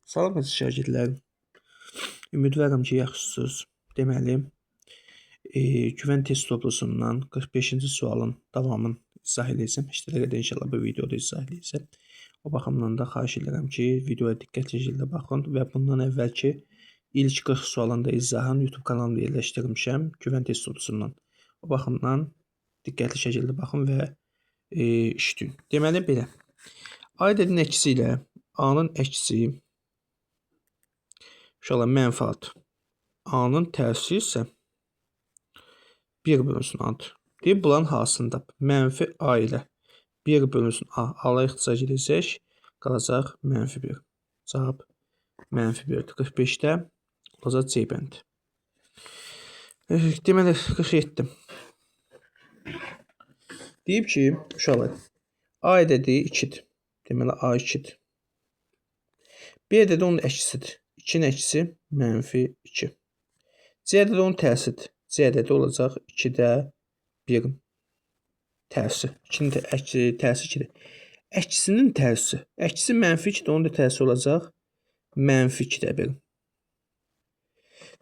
Salam əziz şagirdlər. Ümidvaram ki, yaxşısınız. Deməli, güvən test toplusundan 45-ci sualın davamını izah edəcəm. İştirak edə inşallah bu videoda izah edəcəm. O baxımdan da xahiş edirəm ki, videoya diqqətli şəkildə baxın və bundan əvvəlki ilk 40 sualın da izahını YouTube kanalımda yerləşdirmişəm güvən test toplusundan. O baxımdan diqqətli şəkildə baxın və işləyin. Deməli belə. A-nin əksi ilə A-nın əksi İnşallah mənfaat. A-nın tərsi isə 1 bölünsün A-dır. Deyib, bunların hansında mənfi A ilə 1 bölünsün A. A-la ixtisar edəcək, qalacaq mənfi 1. Cavab mənfi 1-dir. 45-də olacaq C bəndi. Deməli, 47. Deyib ki, uşaqlar, A ədədi 2-dir. Deməli, A 2-dir. B ədədi onun əksisidir. 2-nin əksi mənfi 2. C ədədi onun tərsidir. C ədədi olacaq 2-də 1 tərsi. 2-nin tərsi 2-dir. Əksinin tərsi. Əksi mənfi 2-də onun da tərsi olacaq mənfi 2-də 1.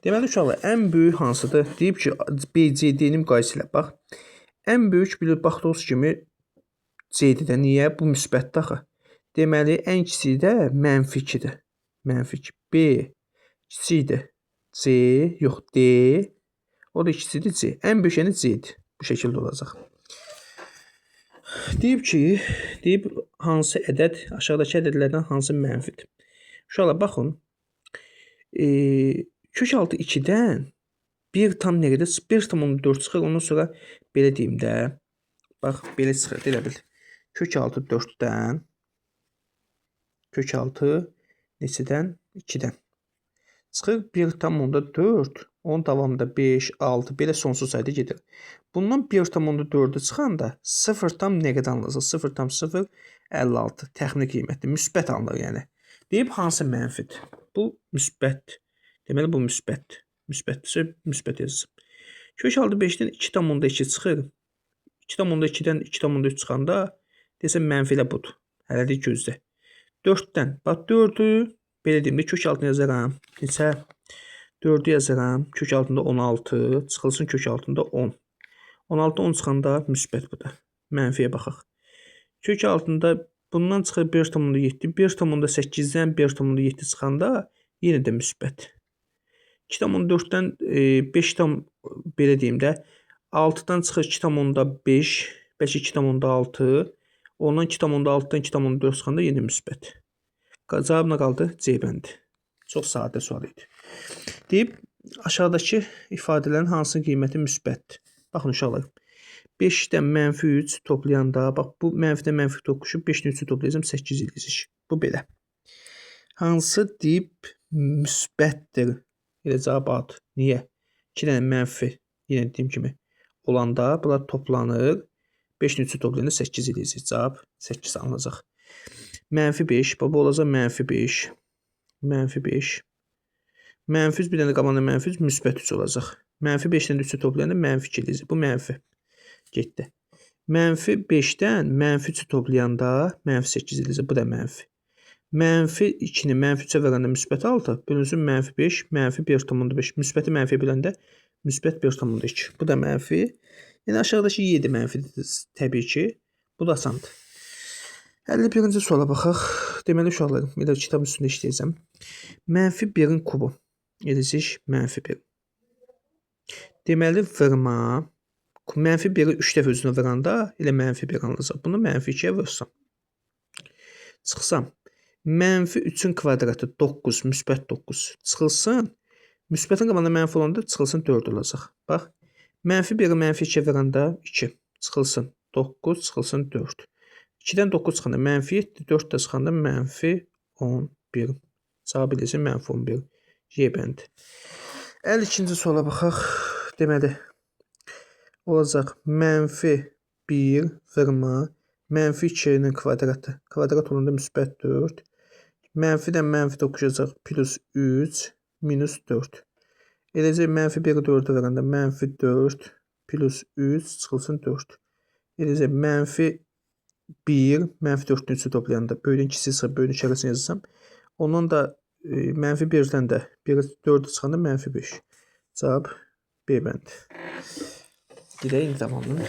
Deməli, uşaqlar, ən böyük hansıdır? Deyib ki, B, C, D-ni müqayisə ilə. Bax, ən böyük bilir, baxdığınız kimi C-dir də. Niyə? Bu müsbətdir axı. Deməli, ən kiçiyi də mənfi 2-dir. Mənfi 2. B kiçikdir. C, yox, D. O da kiçikdir C. Ən böyük yəni C-dir. Bu şəkildə olacaq. Deyib ki, hansı ədəd, aşağıdakı ədədlərdən hansı mənfidir? Uşaqlar, baxın. Kök altı 2-dən 1 tam nəqədir? 1,4 çıxır. Ondan sonra belə deyim də. Bax, belə çıxır. Elə bil. Kök altı 4-dən. Kök altı neçədən? 2-dən. Çıxır 1,4, onun davamında 5, 6, belə sonsuz sayda gedir. Bundan 1,4-ü çıxanda 0 tam nə qədər alınacaq? 0,056 təxmini qiymətdir. Müsbət alınır yəni. Deyib, hansı mənfidir? Bu müsbətdir. Deməli, bu müsbətdir. Müsbətdirsə, müsbət yazılır. Kök altı 5-dən 2,2 çıxır. 2,2-dən 2,3 çıxanda desəm mənfi ilə budur. Hələlik gözlə. 4-dən, bax 4-ü belə deyim də, kök altına yazaram. Neçə? 4-ü yazaram. Kök altında 16. Çıxılsın kök altında 10. 16 10 çıxanda müsbət bu da. Mənfiyə baxaq. Kök altında bundan çıxır 1,7. 1,8-dən 1,7 çıxanda yenə də müsbət. 2,4-dən 5 tam belə deyim də. 6-dan çıxır 2,5. Bəlkə 2,6. Ondan 2,6-dan 2,4 çıxanda yenə müsbət. Cavab nə qaldı? C bəndi. Çox sadə sual idi. Deyib, aşağıdakı ifadələrin hansının qiyməti müsbətdir? Baxın, uşaqlar. 5-dən mənfi 3 toplayanda, bax, bu mənfidən mənfi toqquşub, 5-dən 3-ü toplayacam, 8 eləyəcək. Bu belə. Hansı deyib müsbətdir? Elə cavab A-dır. Niyə? 2 dənə mənfi, yenə dediyim kimi, olanda bunlar toplanır. 5-dən 3-ü toplayanda 8 eləyəcək. Cavab 8 alınacaq. Mənfi 5. Baba olacaq mənfi 5. Mənfi 5. Mənfi 3 bir dənə qabağında mənfi 3 müsbət 3 olacaq. Mənfi 5-dən 3-ü toplayanda mənfi 2 eləyəcək. Bu mənfi. Getdi. Mənfi 5-dən mənfi 3-ü toplayanda mənfi 8 eləyəcək. Bu da mənfi. Mənfi 2-ni mənfi 3-ə verəndə müsbət 6. Bölünsün mənfi 5. Mənfi 1,5. Müsbəti mənfiyə biləndə müsbət 1,2. Bu da mənfi. Yəni aşağıdakı 7 mənfidir təbii ki. Bu da asandır. 51-ci suala baxaq. Deməli, uşaqlarım, elə kitabın üstündə işləyəcəm. Mənfi 1-in kubu. Edəcək mənfi 1. Deməli, vırma. Mənfi 1-i 3 dəfə özünə vıranda elə mənfi 1 alınacaq. Bunu mənfi 2-yə vursam. Çıxsam. Mənfi 3-ün kvadratı 9, müsbət 9. Çıxılsın. Müsbətin qabağında mənfi olanda çıxılsın 4 olacaq. Bax. Mənfi 1-i mənfi 2-yə vuranda 2. Çıxılsın 9, çıxılsın 4. 2-dən 9 çıxanda mənfi 7, 4 də çıxanda mənfi 11. Cavab edəcək mənfi 11. Y bəndi. 52-ci suala baxaq. Deməli, olacaq mənfi 1 vırma, mənfi 2-nin kvadratı. Kvadrat olanda müsbət 4. Mənfidən mənfi toqquşacaq plus 3 minus 4. Eləcək mənfi 1-i 4-ə verəndə mənfi 4 plus 3 çıxılsın 4. Eləcək mənfi 1, mənfi 4-ün 3-ü toplayanda böyüdən kiçik çıxıb, böyüdən içərisini yazırsam. Ondan da mənfi 1-dən də 4 çıxanda mənfi 5. Cavab B bəndi. Gedək indi davamlı.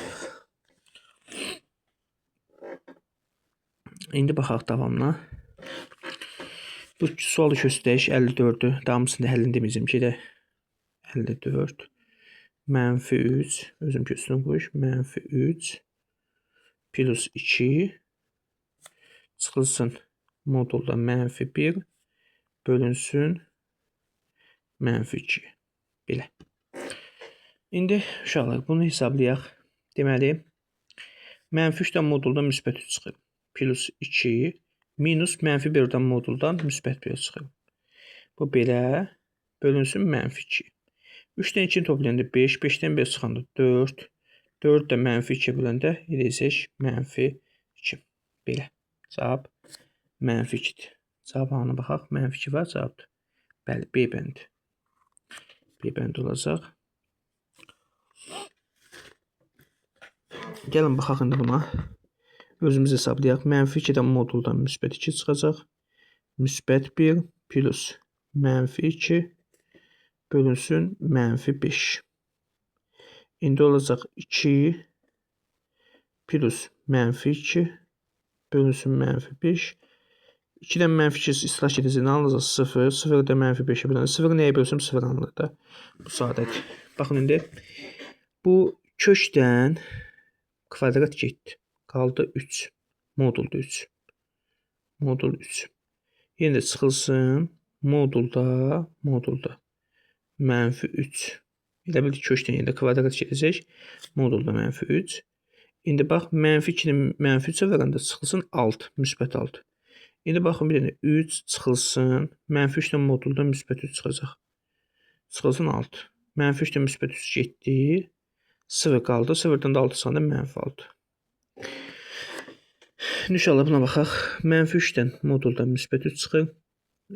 İndi baxaq davamına. Bu sualı köstək 54-ü. Damısında həllini deməyəcəm. Gedək 54 mənfi 3 özüm köstüm qoyuş. Mənfi 3 plus 2 çıxılsın modulda mənfi 1 bölünsün mənfi 2. Belə. İndi uşaqlar bunu hesablayaq. Deməli, mənfi 3-dən modulda müsbət 3 çıxır. Plus 2 minus mənfi 1-dən moduldan müsbət 1 çıxır. Bu belə bölünsün mənfi 2. 3-dən 2-ni toplayanda 5, 5-dən 1 çıxanda 4, 4 də mənfi 2 böləndə eləyəcək mənfi 2. Belə. Cavab mənfi 2-dir. Cavabına baxaq. Mənfi 2 var, cavabdır. Bəli, B bəndi. B bəndi olacaq. Gəlin baxaq indi buna. Özümüz hesablayaq. Mənfi 2-dən moduldan müsbət 2 çıxacaq. Müsbət 1 plus mənfi 2 bölünsün mənfi 5. İndi olacaq 2 plus mənfi 2 bölünsün mənfi 5. 2-dən mənfi 2 islah edəcək. Nə alınacaq? 0. 0 da mənfi 5-ə bölünür. 0 nəyə bölsəm 0 alınır da. Bu sadədir. Baxın indi. Bu kökdən kvadrat getdi. Qaldı 3. Modulda 3. Modul 3. Yenə də çıxılsın. Modulda. Mənfi 3. Elə bil kökdən yenə də kvadrat gedəcək. Modulda mənfi 3. İndi bax, mənfi 2-ni mənfi 3-ə verəndə çıxılsın 6. Müsbət 6. İndi baxın bir dənə 3 çıxılsın. Mənfi 3-dən modulda müsbət 3 çıxacaq. Çıxılsın 6. Mənfi 3-dən müsbət 3 getdi. 0 qaldı. 0-dan da 6 çıxanda mənfi 6. İnşallah buna baxaq. Mənfi 3-dən modulda müsbət 3 çıxır.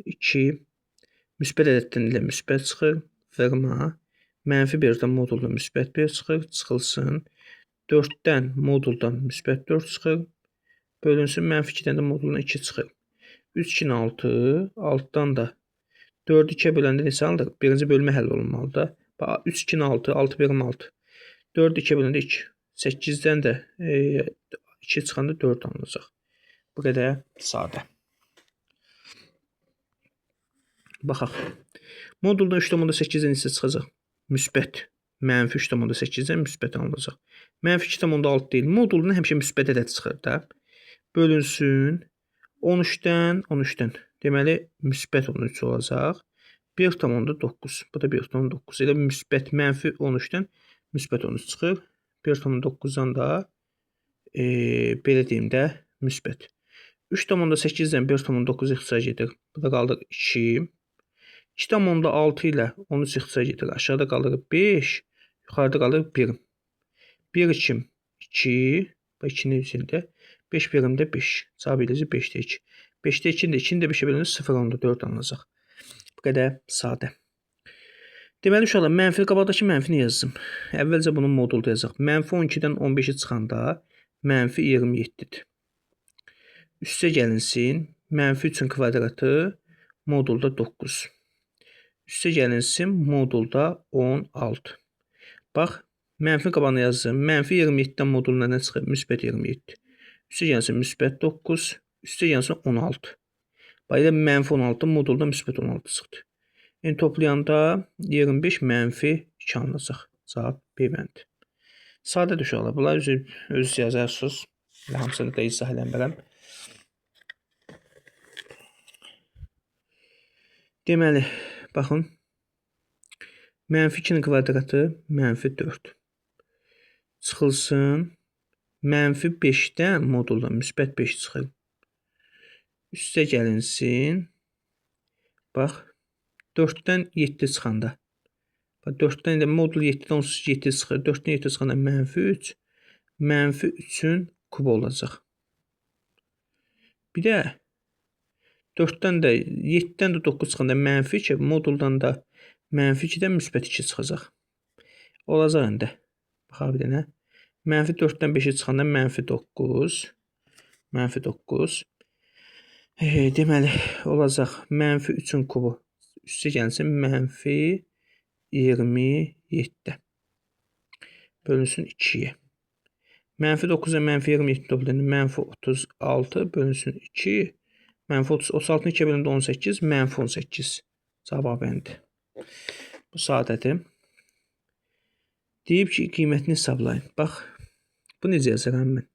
2. Müsbət ədəddən ilə müsbət çıxır. Vərma. Mənfi 1-dən modulda müsbət 1 çıxır. Çıxılsın. 4-dən moduldan müsbət 4 çıxır. Bölünsün mənfi 2-dən də moduldan 2 çıxır. 3, 2, 6. 6-dan da 4-ü 2-yə böləndə neçə alınır? Birinci bölmə həll olunmalıdır. 3, 2, 6. 6 birim 6. 4-ü 2-yə böləndə 2. 8-dən də 2 çıxanda 4 alınacaq. Bu qədər sadə. Baxaq. Moduldan 3,8-dən neçə çıxacaq? Müsbət. Mənfi 3,8-dən müsbət alınacaq. Mənfi 2,6 deyil. Moduldan həmişə müsbət ədəd çıxır da. Bölünsün 13-dən. Deməli, müsbət 13 olacaq. 1,9. Bu da 1,9. Elə müsbət mənfi 13-dən müsbət 13 çıxır. 1,9-dan da belə deyim də müsbət. 3,8-dən 1,9 ixtisar gedir. Bu da qaldı 2. 2,6 ilə 13 ixtisar gedir. Aşağıda qalır 5. Yuxarıda qalır 1. 1 2 2. Və 2-nin üzərində 5 birimdə 5. Cavab eləyəcək 5-də 2. 5-də 2-nin də 2-nin də 5-ə bölünür 0,4 alınacaq. Bu qədər sadə. Deməli uşaqlar, mənfini qabaqdakı mənfini yazdım. Əvvəlcə bunun modulda yazaq. Mənfi 12-dən 15-i çıxanda mənfi 27-dir. Üstə gəlinsin. Mənfi 3-ün kvadratı modulda 9. Üstə gəlinsin modulda 16. Bax, mənfi qabağına yazdım. Mənfi 27-dən moduluna nə çıxır? Müsbət 27. Üstə gəlsin müsbət 9. Üstə gəlsin 16. Bax, elə mənfi 16 modulda müsbət 16 çıxdı. Yəni toplayanda 25 mənfi 2 alınacaq. Cavab B bəndi. Sadədir uşaqlar. Bunlar öz yazarsınız. Hamısını da izah eləmirəm. Deməli, baxın. Mənfi 2-nin kvadratı mənfi 4. Çıxılsın. Mənfi 5-dən moduldan müsbət 5 çıxır. Üstə gəlinsin. Bax. 4-dən 7 çıxanda. 4-dən də modul 7-dən onsuz 7 çıxır. 4-dən 7 çıxanda mənfi 3. Mənfi 3-ün kubu olacaq. Bir də 4-dən də 7-dən də 9 çıxanda mənfi 2. Moduldan da mənfi 2-dən müsbət 2 çıxacaq. Olacaq indi. Baxaq bir dənə. Mənfi 4-dən 5-ə çıxanda mənfi 9. Mənfi 9. Deməli, olacaq mənfi 3-ün kubu üstə gəlsin mənfi 27 bölünsün 2-yə. Mənfi 9 ilə mənfi 27 toplayanda mənfi 36 bölünsün 2. Mənfi 36-nı 2-yə bölündə 18, mənfi 18. Cavab bəndi. Bu sadədir. Deyib ki, qiymətini hesablayın. Bax, bu necə yazıram mən?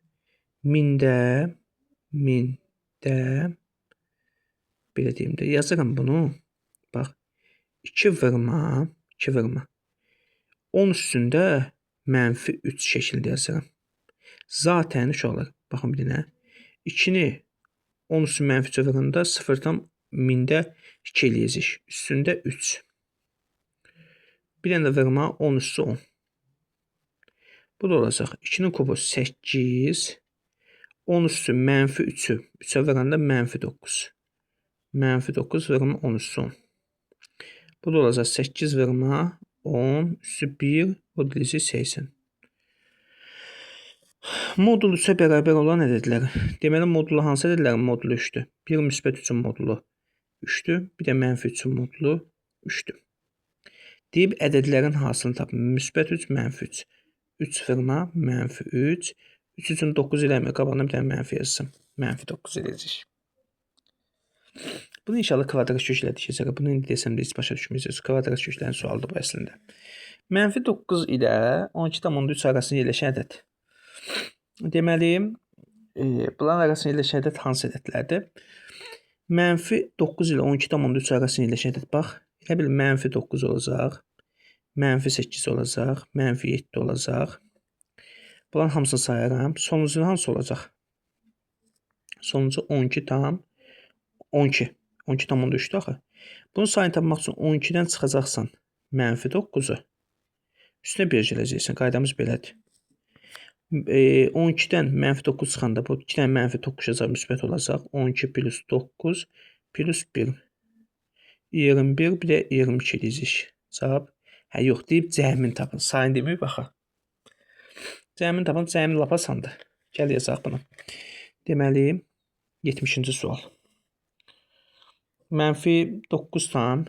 Mində, belə deyim də, yazıram bunu. Bax, 2 vurma, 10 üstündə mənfi 3 şəklində yazıram. Zaten uşaqlar, baxın bir dənə. 2-ni 10 üstü mənfi 3 vuranda 0,1000-də 2 eləyəcək. Üstündə 3. Bir dənə də vurma 10 üstü 10. Bu da olacaq. 2-nin kubu 8. 10 üstü mənfi 3-ü 3-ə vuranda mənfi 9. Mənfi 9 vurma 10 üstü 10. Bu da olacaq 8 vurma 10 üstü 1, o dilisi 80. Modul 3-ə bərabər olan ədədlər. Deməli, modulu hansı ədədlərin modulu 3-dür? 1 müsbət 3-ün modulu 3-dür. Bir də mənfi 3-ün modulu 3-dür. Deyib ədədlərin hansını tapın. Müsbət 3, mənfi 3. 3 vurma mənfi 3. 3 üçün 9 eləmir. Qabağına bir dənə mənfi yazsın. Mənfi 9 eləyəcək. Bunu inşallah kvadrat köklə düşəcək. Bunu indi desəm də heç başa düşməyəcəksiniz. Kvadrat köklərin sualıdır bu əslində. Mənfi 9 ilə 12,3 arasında yerləşən ədəd. Deməli, bunların arasında yerləşən ədəd hansı ədədlərdir? Mənfi 9 ilə 12,3 arasında yerləşən ədəd. Bax, elə bil mənfi 9 olacaq. Mənfi 8 olacaq. Mənfi 7 olacaq. Bunların hamısını sayıram. Sonuncu hansı olacaq? Sonuncu 12,3'dür axı. Bunun sayını tapmaq üçün 12-dən çıxacaqsan mənfi 9-u. Üstünə 1 gələcəksən. Qaydamız belədir. 12-dən mənfi 9 çıxanda bu 2 dənə mənfi toqquşacaq, müsbət olacaq. 12 plus 9 plus 1. 21, bir də 22 deyəcək. Cavab. Hə, yox, deyib cəmin tapın. Sayını deməyib, baxa. Cəmin tapın, cəmin lap asandır. Gəl yazaq bunu. Deməli, 70-ci sual. Mənfi 9 tam,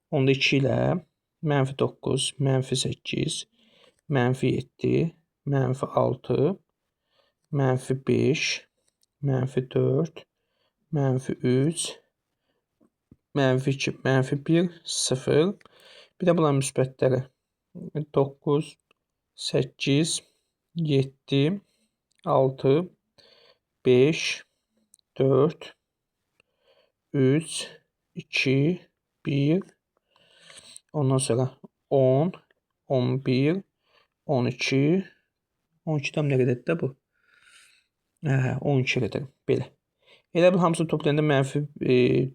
onda 2 ilə, mənfi 9, mənfi 8, mənfi 7, mənfi 6, mənfi 5, mənfi 4, mənfi 3, mənfi 2, mənfi 1, 0. Bir də bunların müsbətləri 9, 8, 7, 6, 5, 4, 3, 2, 1, ondan sonra 10, 11, 12, 12 tam nə qədərdir də bu? 12 qədər, belə. Elə bil hamısını toplayanda mənfi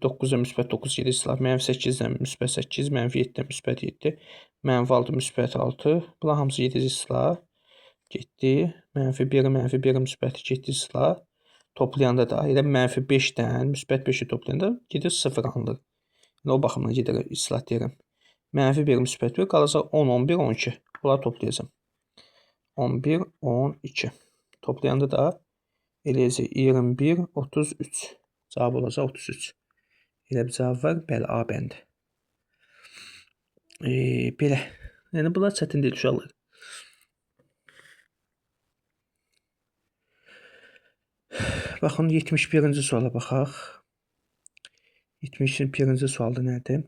9-da müsbət 9 gedir sıra. Mənfi 8-dən müsbət 8, mənfi 7-dən müsbət 7, mənfi 6 müsbət 6. Bunlar hamısı 7 sıra getdi. Mənfi 1, mənfi 1 müsbət 7 sıra. Toplayanda da elə mənfi 5-dən müsbət 5-i toplayanda gedir 0 alınır. Yəni o baxımdan gedir islah deyirəm. Mənfi 1 müsbət 1 qalacaq 10, 11, 12. Bunları toplayacağım. 11, 12. Toplayanda da eləyəcək 21, 33. Cavab olacaq 33. Elə bir cavab var. Bəli, A bəndi. Belə. Yəni bunlar çətin deyil uşaqlar. Baxın 71-ci suala baxaq. 71-ci sualda nədir?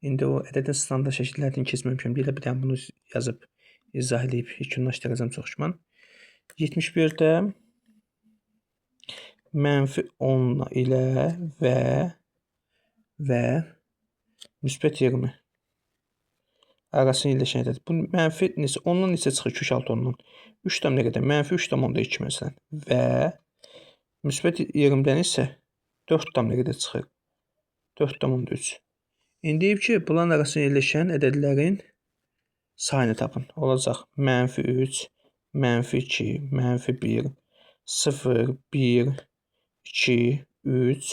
İndi o ədədin standart şəkillərini keçməmişəm. Deyilə bir dənə bunu yazıb izah edib yekunlaşdıracağam çox güman. 71-də mənfi 10 ilə və müsbət 20 arasında yerləşən ədəd. Bu mənfi neçə? 10-dan neçə çıxır? Kök altı 10-dan. 3 tam nə qədər? Mənfi 3 tam onda 2 məsələn. Və müsbət 20-dən isə 4 tam nə qədər çıxır? 4 tam onda 3. İndi deyib ki, bunların arasında yerləşən ədədlərin sayını tapın. Olacaq mənfi 3, mənfi 2, mənfi 1, 0, 1, 2, 3,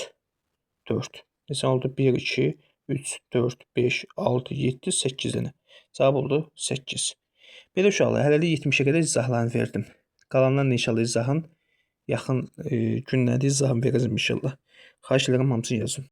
4. Neçə oldu? 1, 2, 3, 4, 5, 6, 7, 8 dənə. Cavab oldu 8. Belə uşaqlar, hələlik 70-ə qədər izahlarını verdim. Qalanlarını inşallah izahın yaxın günlərdə izahını verəcəm inşallah. Xahiş edirəm hamısını yazın.